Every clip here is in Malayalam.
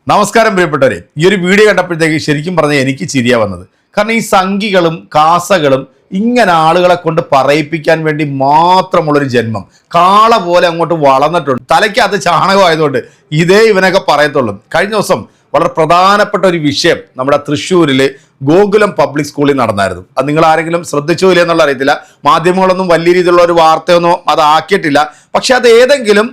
നമസ്കാരം പ്രിയപ്പെട്ടവരെ, ഈ ഒരു വീഡിയോ കണ്ടപ്പോഴത്തേക്ക് ശരിക്കും പറഞ്ഞാൽ എനിക്ക് ചിരിയാ വന്നത്. കാരണം ഈ സംഘികളും കാസകളും ഇങ്ങനെ ആളുകളെ കൊണ്ട് പറയിപ്പിക്കാൻ വേണ്ടി മാത്രമുള്ളൊരു ജന്മം കാള പോലെ അങ്ങോട്ട് വളർന്നിട്ടുണ്ട്. തലയ്ക്കകത്ത് ചാണകമായതുകൊണ്ട് ഇതേ ഇവനൊക്കെ പറയത്തുള്ളൂ. കഴിഞ്ഞ ദിവസം വളരെ പ്രധാനപ്പെട്ട ഒരു വിഷയം നമ്മുടെ തൃശ്ശൂരിൽ ഗോകുലം പബ്ലിക് സ്കൂളിൽ നടന്നായിരുന്നു. അത് നിങ്ങൾ ആരെങ്കിലും ശ്രദ്ധിച്ചോ ഇല്ല എന്നുള്ള അറിയത്തില്ല. മാധ്യമങ്ങളൊന്നും വലിയ രീതിയിലുള്ള ഒരു വാർത്തയൊന്നും അത് ആക്കിയിട്ടില്ല. പക്ഷെ അത് ഏതെങ്കിലും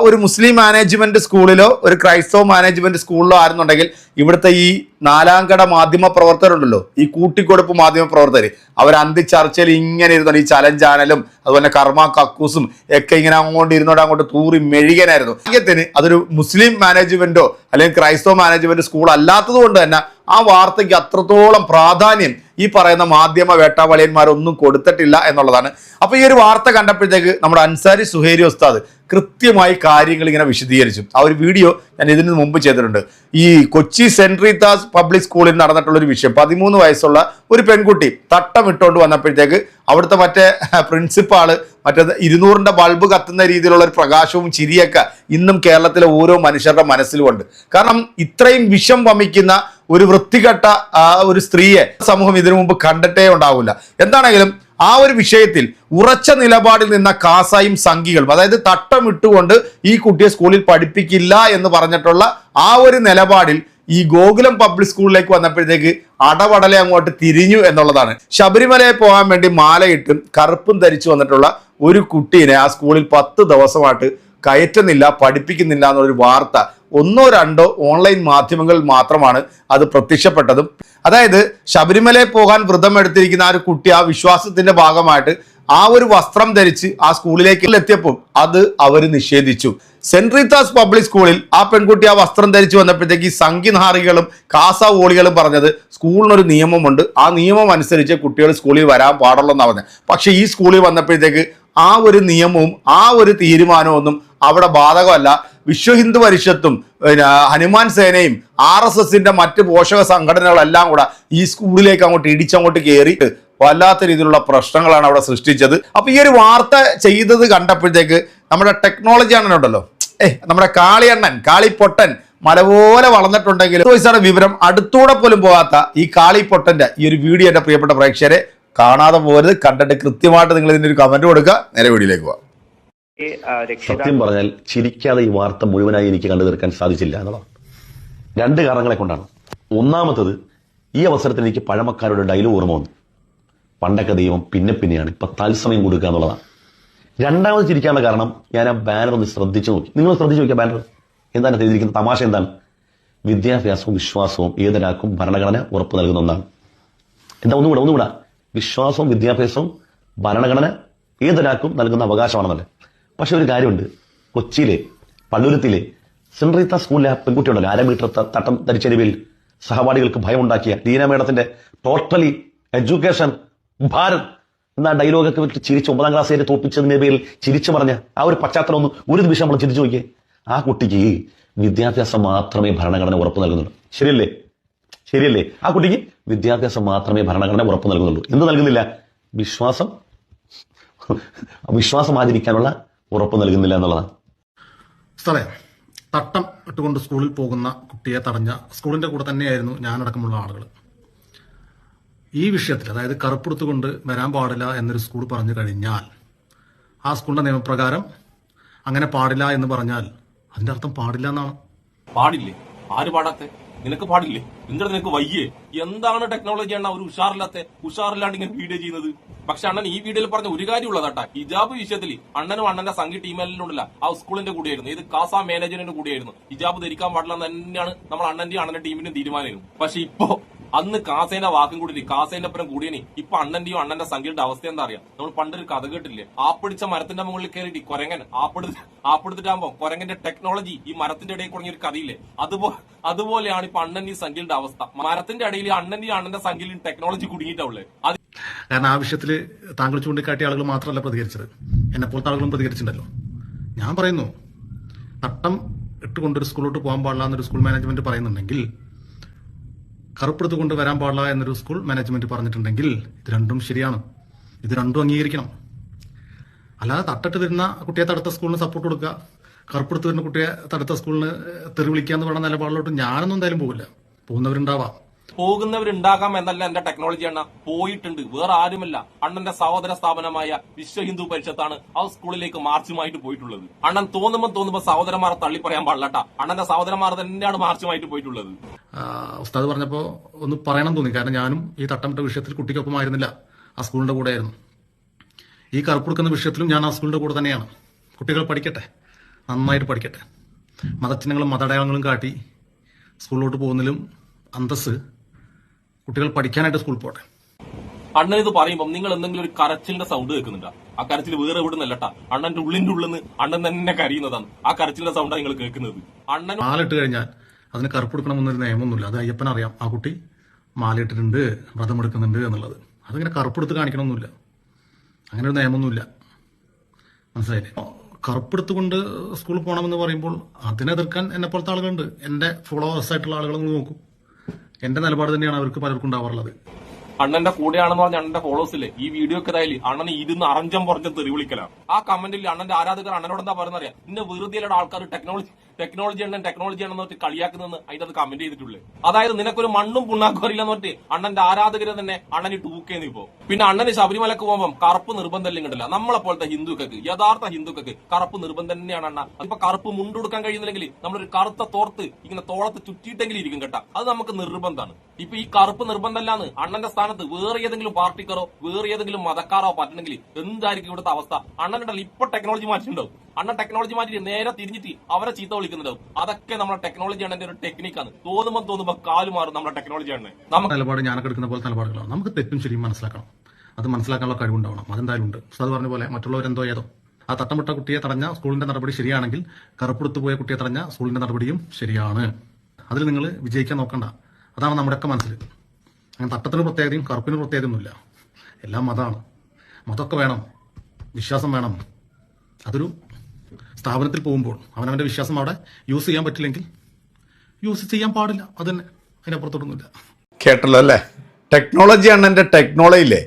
ഒരു മുസ്ലിം മാനേജ്മെന്റ് സ്കൂളിലോ ഒരു ക്രൈസ്തവ മാനേജ്മെന്റ് സ്കൂളിലോ ആയിരുന്നുണ്ടെങ്കിൽ ഇവിടുത്തെ ഈ നാലാംകട മാധ്യമ പ്രവർത്തകരുണ്ടല്ലോ, ഈ കൂട്ടിക്കൊടുപ്പ് മാധ്യമ പ്രവർത്തകർ, അവർ അന്തിച്ചർച്ചയിൽ ഇങ്ങനെ ഇരുന്നു. ഈ ചലഞ്ച് ചാനലും അതുപോലെ കർമ്മ കക്കൂസും ഒക്കെ ഇങ്ങനെ അങ്ങോട്ട് തൂറി മെഴുകനായിരുന്നു. സത്യത്തിന് അതൊരു മുസ്ലിം മാനേജ്മെന്റോ അല്ലെങ്കിൽ ക്രൈസ്തവ മാനേജ്മെന്റ് സ്കൂൾ അല്ലാത്തത് കൊണ്ട് തന്നെ ആ വാർത്തയ്ക്ക് അത്രത്തോളം പ്രാധാന്യം ഈ പറയുന്ന മാധ്യമ വേട്ടാവളിയന്മാരൊന്നും കൊടുത്തിട്ടില്ല എന്നുള്ളതാണ്. അപ്പൊ ഈ ഒരു വാർത്ത കണ്ടപ്പോഴത്തേക്ക് നമ്മുടെ അൻസാരി സുഹൈരി ഉസ്താദ് കൃത്യമായി കാര്യങ്ങൾ ഇങ്ങനെ വിശദീകരിച്ചു. ആ ഒരു വീഡിയോ ഞാൻ ഇതിന് മുമ്പ് ചെയ്തിട്ടുണ്ട്. ഈ കൊച്ചി സെന്റ് റീത്താസ് പബ്ലിക് സ്കൂളിൽ നടന്നിട്ടുള്ള ഒരു വിഷയം, 13 വയസ്സുള്ള ഒരു പെൺകുട്ടി തട്ടമിട്ടുകൊണ്ട് വന്നപ്പോഴത്തേക്ക് അവിടുത്തെ മറ്റേ പ്രിൻസിപ്പാള് മറ്റേ 200ന്റെ ബൾബ് കത്തുന്ന രീതിയിലുള്ള ഒരു പ്രകാശവും ചിരിയൊക്കെ ഇന്നും കേരളത്തിലെ ഓരോ മനുഷ്യരുടെ മനസ്സിലുമുണ്ട്. കാരണം ഇത്രയും വിഷം വമിക്കുന്ന ഒരു വൃത്തികെട്ട ഒരു സ്ത്രീയെ സമൂഹം ഇതിനു മുമ്പ് കണ്ടിട്ടേ ഉണ്ടാവില്ല. എന്താണെങ്കിലും ആ ഒരു വിഷയത്തിൽ ഉറച്ച നിലപാടിൽ നിന്ന കാസായും സംഘികളും, അതായത് തട്ടമിട്ടുകൊണ്ട് ഈ കുട്ടിയെ സ്കൂളിൽ പഠിപ്പിക്കില്ല എന്ന് പറഞ്ഞിട്ടുള്ള ആ ഒരു നിലപാടിൽ ഈ ഗോകുലം പബ്ലിക് സ്കൂളിലേക്ക് വന്നപ്പോഴത്തേക്ക് അടവടലെ അങ്ങോട്ട് തിരിഞ്ഞു എന്നുള്ളതാണ്. ശബരിമലയിൽ പോകാൻ വേണ്ടി മാലയിട്ടും കറുപ്പും ധരിച്ചു വന്നിട്ടുള്ള ഒരു കുട്ടീനെ ആ സ്കൂളിൽ 10 ദിവസമായിട്ട് കയറ്റുന്നില്ല, പഠിപ്പിക്കുന്നില്ല എന്നുള്ളൊരു വാർത്ത 1-2 ഓൺലൈൻ മാധ്യമങ്ങളിൽ മാത്രമാണ് അത് പ്രത്യക്ഷപ്പെട്ടതും. അതായത് ശബരിമലയിൽ പോകാൻ വ്രതം എടുത്തിരിക്കുന്ന ആ ഒരു കുട്ടി ആ വിശ്വാസത്തിന്റെ ഭാഗമായിട്ട് ആ ഒരു വസ്ത്രം ധരിച്ച് ആ സ്കൂളിലേക്ക് എത്തിയപ്പോൾ അത് അവർ നിഷേധിച്ചു. സെന്റ് റീത്താസ് പബ്ലിക് സ്കൂളിൽ ആ പെൺകുട്ടി ആ വസ്ത്രം ധരിച്ചു വന്നപ്പോഴത്തേക്ക് ഈ സംഘിനാറികളും കാസവോളികളും പറഞ്ഞത് സ്കൂളിനൊരു നിയമമുണ്ട്, ആ നിയമം അനുസരിച്ച് കുട്ടികൾ സ്കൂളിൽ വരാൻ പാടുള്ളൂ എന്നാണ് പറഞ്ഞത്. പക്ഷെ ഈ സ്കൂളിൽ വന്നപ്പോഴത്തേക്ക് ആ ഒരു നിയമവും ആ ഒരു തീരുമാനവും ഒന്നും അവിടെ ബാധകമല്ല. വിശ്വ ഹിന്ദു പരിഷത്തും ഹനുമാൻ സേനയും RSSന്റെ മറ്റ് പോഷക സംഘടനകളെല്ലാം കൂടെ ഈ സ്കൂളിലേക്ക് അങ്ങോട്ട് ഇടിച്ചങ്ങോട്ട് കയറി വല്ലാത്ത രീതിയിലുള്ള പ്രശ്നങ്ങളാണ് അവിടെ സൃഷ്ടിച്ചത്. അപ്പൊ ഈ ഒരു വാർത്ത ചെയ്തത് കണ്ടപ്പോഴത്തേക്ക് നമ്മുടെ ടെക്നോളജി ആണെന്നുണ്ടല്ലോ, നമ്മുടെ കാളിപ്പൊട്ടൻ മല പോലെ വളർന്നിട്ടുണ്ടെങ്കിൽ വയസ്സാണ് വിവരം അടുത്തൂടെ പോലും പോകാത്ത ഈ കാളിപ്പൊട്ടന്റെ ഈ ഒരു വീഡിയോ എന്റെ പ്രിയപ്പെട്ട പ്രേക്ഷകരെ കാണാതെ പോകരുത്. കണ്ടിട്ട് കൃത്യമായിട്ട് നിങ്ങൾ ഇതിന്റെ ഒരു കമന്റ് കൊടുക്കുക. നേരെ വീഡിയോയിലേക്ക് പോവാം. സത്യം പറഞ്ഞാൽ ചിരിക്കാതെ ഈ വാർത്ത മുഴുവനായി എനിക്ക് കണ്ടു തീർക്കാൻ സാധിച്ചില്ല എന്നുള്ളതാണ്. 2 കാരണങ്ങളെ കൊണ്ടാണ്. ഒന്നാമത്തത്, ഈ അവസരത്തിൽ എനിക്ക് പഴമക്കാരുടെ ഡയലോഗ് ഓർമ്മ വന്നു. പണ്ടൊക്കെ ദൈവം പിന്നെയാണ്, ഇപ്പൊ തത്സമയം കൊടുക്കുക എന്നുള്ളതാണ്. രണ്ടാമത് ചിരിക്കാനുള്ള കാരണം, ഞാൻ ആ ബാനർ ഒന്ന് ശ്രദ്ധിച്ചു നോക്കി. നിങ്ങൾ ശ്രദ്ധിച്ചു നോക്കിയ ബാനർ എന്താണ് ചെയ്തിരിക്കുന്നത്? തമാശ എന്താണ്? വിദ്യാഭ്യാസവും വിശ്വാസവും ഏതൊരാൾക്കും ഭരണഘടന ഉറപ്പ് നൽകുന്ന ഒന്നാണ്. എന്താ ഒന്നുകൂടാ വിശ്വാസവും വിദ്യാഭ്യാസവും ഭരണഘടന ഏതൊരാൾക്കും നൽകുന്ന അവകാശമാണെന്നല്ലേ. പക്ഷെ ഒരു കാര്യമുണ്ട്, കൊച്ചിയിലെ പള്ളുരുത്തിലെ സെന്റ് റീത്താസ് സ്കൂളിലെ പെൺകുട്ടി ഉണ്ടല്ലോ, 1/2 മീറ്റർ തട്ടം ധരിച്ചതിന്റെ പേരിൽ സഹപാഠികൾക്ക് ഭയമുണ്ടാക്കിയ ലീന മേഡത്തിന്റെ ടോട്ടലി എഡ്യൂക്കേഷൻ ഭാരത് എന്ന ഡയലോഗൊക്കെ വിട്ട് ചിരിച്ച് 9ാം ക്ലാസ് വരെ തോപ്പിച്ചതിന്റെ പേരിൽ ചിരിച്ചു പറഞ്ഞ ആ ഒരു പശ്ചാത്തലം ഒന്ന് ഒരു നിമിഷം നമ്മൾ ചിരിച്ചു നോക്കിയേ. ആ കുട്ടിക്ക് വിദ്യാഭ്യാസം മാത്രമേ ഭരണഘടന ഉറപ്പ് നൽകുന്നുള്ളൂ. ശരിയല്ലേ? ആ കുട്ടിക്ക് വിദ്യാഭ്യാസം മാത്രമേ ഭരണഘടന ഉറപ്പ് നൽകുന്നുള്ളൂ. എന്ത് നൽകുന്നില്ല? വിശ്വാസം ആചരിക്കാനുള്ള ഉറപ്പ് നൽകുന്നില്ല എന്നുള്ളതാണ്. സ്ഥലേ തട്ടം ഇട്ടുകൊണ്ട് സ്കൂളിൽ പോകുന്ന കുട്ടിയെ തടഞ്ഞ സ്കൂളിന്റെ കൂടെ തന്നെയായിരുന്നു ഞാനടക്കമുള്ള ആളുകൾ. ഈ വിഷയത്തിൽ, അതായത് കറുപ്പെടുത്തുകൊണ്ട് വരാൻ പാടില്ല എന്നൊരു സ്കൂൾ പറഞ്ഞു കഴിഞ്ഞാൽ ആ സ്കൂളിന്റെ നിയമപ്രകാരം അങ്ങനെ പാടില്ല എന്ന് പറഞ്ഞാൽ അതിന്റെ അർത്ഥം പാടില്ല എന്നാണ്. പാടില്ലേ? ആര് പാടാത്തെ? നിനക്ക് പാടില്ലേ? നിനക്ക് വയ്യേ? എന്താണ് ടെക്നോളജി ആണ് ഒരു ഉഷാറില്ലാണ്ട് ഇങ്ങനെ വീഡിയോ ചെയ്യുന്നത്? പക്ഷെ അണ്ണൻ ഈ വീഡിയോയിൽ പറഞ്ഞ ഒരു കാര്യമുള്ളതാട്ടാ, ഹിജാബ് വിഷയത്തിൽ അണ്ണനും അണ്ണന്റെ സംഘി ടീമെല്ലാം ഉണ്ടല്ല ആ സ്കൂളിന്റെ കൂടെയായിരുന്നു, ഇത് കാസ മാനേജറിന്റെ കൂടെയായിരുന്നു. ഹിജാബ് ധരിക്കാൻ പാടില്ല എന്ന് തന്നെയാണ് നമ്മൾ അണ്ണന്റെ ടീമിന്റെയും തീരുമാനമായിരുന്നു. പക്ഷെ ഇപ്പോ അന്ന് കാസേന്റെ വാക്കും കൂടി കാസേന്റെ ഒപ്പം കൂടിയനി ഇപ്പൊ അണ്ണന്റെയും അണ്ണന്റെ സംഖ്യയുടെ അവസ്ഥ എന്താ അറിയാം? നമ്മൾ പണ്ടൊരു കഥ കേട്ടില്ലേ, ആപ്പിടിച്ച മരത്തിന്റെ മുകളിൽ കയറിയിട്ട് കൊരങ്ങൻ ആപ്പെടുത്തിട്ടാകുമ്പോ കൊരങ്ങന്റെ ടെക്നോളജി ഈ മരത്തിന്റെ ഇടയിൽ കുറഞ്ഞൊരു കഥയില്ലേ, അതുപോലെയാണ് ഇപ്പൊ അണ്ണന്റെയും സംഖ്യയുടെ അവസ്ഥ. മരത്തിന്റെ ഇടയിൽ അണ്ണന്റെയും അണ്ണന്റെ സംഖ്യയിലും ടെക്നോളജി കുടുങ്ങിയിട്ടുള്ളത്. കാരണം ആ വിഷയത്തിൽ താങ്കൾ ചൂണ്ടിക്കാട്ടിയ ആളുകൾ മാത്രമല്ല പ്രതികരിച്ചത്, എന്നെപ്പോലത്തെ ആളുകളും പ്രതികരിച്ചിട്ടുണ്ടല്ലോ. ഞാൻ പറയുന്നു, തട്ടം ഇട്ടുകൊണ്ടൊരു സ്കൂളിലോട്ട് പോകാൻ പാടില്ല എന്നൊരു സ്കൂൾ മാനേജ്മെന്റ് പറയുന്നുണ്ടെങ്കിൽ, കറുപ്പെടുത്ത് കൊണ്ട് വരാൻ പാടില്ല എന്നൊരു സ്കൂൾ മാനേജ്മെന്റ് പറഞ്ഞിട്ടുണ്ടെങ്കിൽ ഇത് രണ്ടും ശരിയാണ്. ഇത് രണ്ടും അംഗീകരിക്കണം. അല്ലാതെ തട്ടിട്ട് വരുന്ന കുട്ടിയെ തടുത്ത സ്കൂളിന് സപ്പോർട്ട് കൊടുക്കുക, കറുപ്പെടുത്ത് വരുന്ന കുട്ടിയെ തടുത്ത സ്കൂളിന് തെറി വിളിക്കാന്ന് പറയുന്ന നിലപാടിലോട്ട് ഞാനൊന്നും എന്തായാലും പോകില്ല. പോകുന്നവരുണ്ടാവാം. പോകുന്നവരുണ്ടാകാം എന്നല്ല എന്റെ ടെക്നോളജി അണ്ണ. പോയിട്ടുണ്ട്. വേറെ ആരുമല്ല, അണ്ണന്റെ സഹോദര സ്ഥാപനമായ വിശ്വ ഹിന്ദു പരിഷത്താണ് ആ സ്കൂളിലേക്ക് മാർച്ചുമായിട്ട് പോയിട്ടുള്ളത്. അണ്ണൻ തോന്നുമ്പോ സഹോദരന്മാരെ തള്ളി പറയാൻ പാടില്ലട്ടാ. അണ്ണന്റെ സഹോദരന്മാർ തന്നെയാണ് മാർച്ചുമായിട്ട് പോയിട്ടുള്ളത്. ഉസ്താദ് പറഞ്ഞപ്പോൾ ഒന്ന് പറയണം തോന്നി. കാരണം ഞാനും ഈ തട്ടമിട്ട വിഷയത്തിൽ കുട്ടിക്കൊപ്പമായിരുന്നില്ല, ആ സ്കൂളിന്റെ കൂടെ ആയിരുന്നു. ഈ കറുപ്പെടുക്കുന്ന വിഷയത്തിലും ഞാൻ ആ സ്കൂളിന്റെ കൂടെ തന്നെയാണ്. കുട്ടികൾ പഠിക്കട്ടെ, നന്നായിട്ട് പഠിക്കട്ടെ. മതചിഹ്നങ്ങളും മതടയാളങ്ങളും കാട്ടി സ്കൂളിലോട്ട് പോകുന്നതിലും അന്തസ് കുട്ടികൾ പഠിക്കാനായിട്ട് സ്കൂളിൽ പോട്ടെ. അണ്ണൻ ഇത് പറയുമ്പോൾ നിങ്ങൾ എന്തെങ്കിലും ഒരു കരച്ചിലിന്റെ സൗണ്ട് കേൾക്കുന്നുണ്ടോ? ആ കരച്ചിൽ വേറെ എവിടുന്നല്ലട്ടാ, അണ്ണന്റെ ഉള്ളിന്റെ ഉള്ളിന്ന് അണ്ണൻ തന്നെ കരയുന്നതാണ്. ആ കരച്ചിലിന്റെ സൗണ്ടാണ് നിങ്ങൾ കേൾക്കുന്നത്. അണ്ണൻ മാലിട്ട് കഴിഞ്ഞാൽ അതിന് കറുപ്പെടുക്കണമെന്നൊരു നിയമമൊന്നുമില്ല. അത് അയ്യപ്പനറിയാം ആ കുട്ടി മാലയിട്ടിട്ടുണ്ട്, വ്രതമെടുക്കുന്നുണ്ട് എന്നുള്ളത്. അതിങ്ങനെ കറുപ്പെടുത്ത് കാണിക്കണമൊന്നുമില്ല, അങ്ങനെ ഒരു നിയമമൊന്നുമില്ല. മനസ്സിലായില്ലേ? കറുപ്പെടുത്തുകൊണ്ട് സ്കൂളിൽ പോകണമെന്ന് പറയുമ്പോൾ അതിനെതിർക്കാൻ എന്നെ പോലത്തെ ആളുകളുണ്ട്. എൻ്റെ ഫോളോവേഴ്സ് ആയിട്ടുള്ള ആളുകളൊന്ന് നോക്കൂ. എൻ്റെ നിലപാട് തന്നെയാണ് അവർക്ക് പലർക്കും ഉണ്ടാവാറുള്ളത്. അണ്ണന്റെ കൂടെയാണെന്ന് പറഞ്ഞ അണ്ണന്റെ ഫോളോവേഴ്സിലെ ഈ വീഡിയോ ഒക്കെ ഇതായാലും അണ്ണനെ ഇരുന്ന് അറഞ്ചം പുറഞ്ഞ തെറി വിളിക്കലാണ്. ആ കമന്റിൽ അണ്ണന്റെ ആരാധകർ അണ്ണനോട് എന്താ പറയുന്നറിയാം, ഇന്ന വെറുതെ ആൾക്കാർ ടെക്നോളജി ആണെന്ന് പറഞ്ഞിട്ട് കളിയാക്കുന്നതെന്ന് അതിന്റെ അത് കമന്റ് ചെയ്തിട്ടുള്ളത്. അതായത് നിനക്കൊരു മണ്ണും പുണ്ണാക്കും അറിയില്ലെന്ന് പറഞ്ഞിട്ട് അണ്ണന്റെ ആരാധകരെ തന്നെ അണ്ണന് ടൂക്കേന്ന് ഇപ്പോ. പിന്നെ അണ്ണന് ശബരിമലക്ക് പോകുമ്പോൾ കറുപ്പ് നിർബന്ധം ഇങ്ങോട്ടില്ല. നമ്മളെ പോലത്തെ ഹിന്ദുക്കൾക്ക്, യഥാർത്ഥ ഹിന്ദുക്കൾക്ക് കറുപ്പ് നിർബന്ധം തന്നെയാണ് അണ്ണ. അതിപ്പോ കറുപ്പ് മുണ്ടെടുക്കാൻ കഴിയുന്നില്ലെങ്കിൽ നമ്മളൊരു കറുത്ത തോർത്ത് ഇങ്ങനെ തോളത്ത് ചുറ്റിയിട്ടെങ്കിലും ഇരിക്കും കേട്ടാ. അത് നമുക്ക് നിർബന്ധമാണ്. ഇപ്പൊ ഈ കറുപ്പ് നിർബന്ധമല്ലാന്ന് അണ്ണന്റെ സ്ഥാനത്ത് വേറെ ഏതെങ്കിലും പാർട്ടിക്കാരോ വേറെ ഏതെങ്കിലും മതക്കാരോ പറ്റണമെങ്കിൽ എന്തായിരിക്കും ഇവിടുത്തെ അവസ്ഥ? അണ്ണനുണ്ടല്ലോ ഇപ്പൊ ടെക്നോളജി മാറ്റിയിട്ടുണ്ടാവും. അണ്ണൻ ടെക്നോളജി മാറ്റി നേരെ തിരിഞ്ഞിട്ട് അവരെ ചീത്ത വിളിക്കുന്നുണ്ടാവും. അതൊക്കെ നമ്മുടെ ടെക്നോളജി അണ്ണന്റെ ഒരു ടെക്നിക്കാണ്. തോന്നുമ്പോ കാല് മാറും നമ്മുടെ ടെക്നോളജി ആണ്. നമുക്ക് നിലപാട് ഞാനൊക്കെ എടുക്കുന്ന പോലെ നിലപാടുകളാണ്. നമുക്ക് തെറ്റും ശരിയും മനസ്സിലാക്കണം. അത് മനസ്സിലാക്കാനുള്ള കഴിവുണ്ടാവണം. അതെന്തായാലും ഉണ്ട്. അത് പറഞ്ഞ പോലെ മറ്റുള്ളവരെന്തോ ഏതോ ആ തട്ടമിട്ട കുട്ടിയെ തടഞ്ഞ സ്കൂളിന്റെ നടപടി ശരിയാണെങ്കിൽ കറുപ്പെടുത്തു പോയ കുട്ടിയെ തടഞ്ഞ സ്കൂളിന്റെ നടപടിയും ശരിയാണ്. അതിൽ നിങ്ങൾ വിജയിക്കാൻ നോക്കണ്ട. അതാണ് നമ്മുടെയൊക്കെ മനസ്സിൽ. അങ്ങനെ തട്ടത്തിന് പ്രത്യേകതയും കറുപ്പിന് പ്രത്യേകതയൊന്നുമില്ല. എല്ലാം മതമാണ്. മതമൊക്കെ വേണം, വിശ്വാസം വേണം. അതൊരു സ്ഥാപനത്തിൽ പോകുമ്പോൾ അവനവന്റെ വിശ്വാസം അവിടെ യൂസ് ചെയ്യാൻ പറ്റില്ലെങ്കിൽ യൂസ് ചെയ്യാൻ പാടില്ല. അത് തന്നെ, അതിനപ്പുറത്തോട്ടൊന്നുമില്ല. കേട്ടല്ലോ അല്ലേ? ടെക്നോളജി അണ്ണന്റെ ടെക്നോളജിയില്ലേ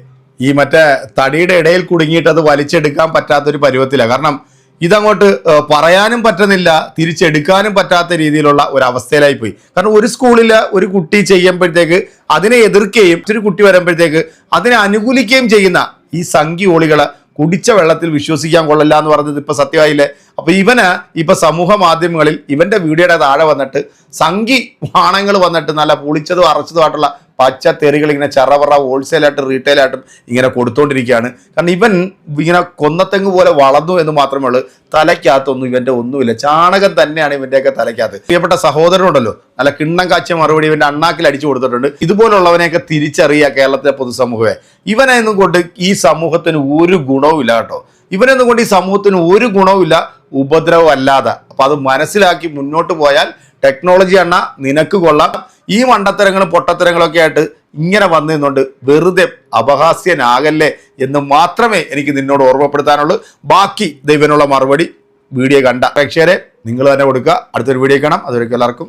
ഈ മറ്റേ തടിയുടെ ഇടയിൽ കുടുങ്ങിയിട്ട് അത് വലിച്ചെടുക്കാൻ പറ്റാത്തൊരു പരുവത്തിലാണ്. കാരണം ഇതങ്ങോട്ട് പറയാനും പറ്റുന്നില്ല, തിരിച്ചെടുക്കാനും പറ്റാത്ത രീതിയിലുള്ള ഒരു അവസ്ഥയിലായി പോയി. കാരണം ഒരു സ്കൂളിൽ ഒരു കുട്ടി ചെയ്യുമ്പോഴത്തേക്ക് അതിനെ എതിർക്കുകയും മറ്റൊരു കുട്ടി വരുമ്പോഴത്തേക്ക് അതിനെ അനുകൂലിക്കുകയും ചെയ്യുന്ന ഈ സംഖ്യോളികളെ കുടിച്ച വെള്ളത്തിൽ വിശ്വസിക്കാൻ കൊള്ളില്ല എന്ന് പറഞ്ഞത് ഇപ്പൊ സത്യമായില്ലേ? അപ്പൊ ഇവന് ഇപ്പൊ സമൂഹ മാധ്യമങ്ങളിൽ ഇവന്റെ വീഡിയോയുടെ താഴെ വന്നിട്ട് സംഖി വാണങ്ങൾ വന്നിട്ട് നല്ല പൊളിച്ചതും അറച്ചതുമായിട്ടുള്ള പച്ച തെറികൾ ഇങ്ങനെ ചറവറ ഹോൾസെയിലായിട്ടും റീറ്റെയിലായിട്ടും ഇങ്ങനെ കൊടുത്തോണ്ടിരിക്കുകയാണ്. കാരണം ഇവൻ ഇങ്ങനെ കൊന്നത്തെങ്ങ് പോലെ വളർന്നു എന്ന് മാത്രമേ ഉള്ളൂ. തലയ്ക്കകത്തൊന്നും ഇവന്റെ ഒന്നുമില്ല, ചാണകം തന്നെയാണ് ഇവന്റെയൊക്കെ തലയ്ക്കകത്ത്. പ്രിയപ്പെട്ട സഹോദരനുണ്ടല്ലോ, നല്ല കിണ്ണം കാച്ചിയ മറുപടി ഇവന്റെ അണ്ണാക്കിൽ അടിച്ചു കൊടുത്തിട്ടുണ്ട്. ഇതുപോലുള്ളവനെയൊക്കെ തിരിച്ചറിയുക കേരളത്തിലെ പൊതുസമൂഹമേ. ഇവനെന്നും കൊണ്ട് ഈ സമൂഹത്തിന് ഒരു ഗുണവും ഇല്ല കേട്ടോ. ഇവനെന്നും കൊണ്ട് ഈ സമൂഹത്തിന് ഒരു ഗുണവും ഇല്ല, ഉപദ്രവം അല്ലാതെ. അപ്പൊ അത് മനസ്സിലാക്കി മുന്നോട്ട് പോയാൽ ടെക്നോളജി അണ്ണ നിനക്ക് കൊള്ളാം. ഈ മണ്ടത്തരങ്ങളും പൊട്ടത്തരങ്ങളൊക്കെ ആയിട്ട് ഇങ്ങനെ വന്നു നിന്നുകൊണ്ട് വെറുതെ അപഹാസ്യനാകല്ലേ എന്ന് മാത്രമേ എനിക്ക് നിന്നോട് ഓർമ്മപ്പെടുത്താനുള്ളൂ. ബാക്കി ദൈവനുള്ള മറുപടി വീഡിയോ കണ്ട പ്രേക്ഷകരെ നിങ്ങൾ തന്നെ കൊടുക്കുക. അടുത്തൊരു വീഡിയോ കാണാം. അതുവരെയ്ക്കും എല്ലാവർക്കും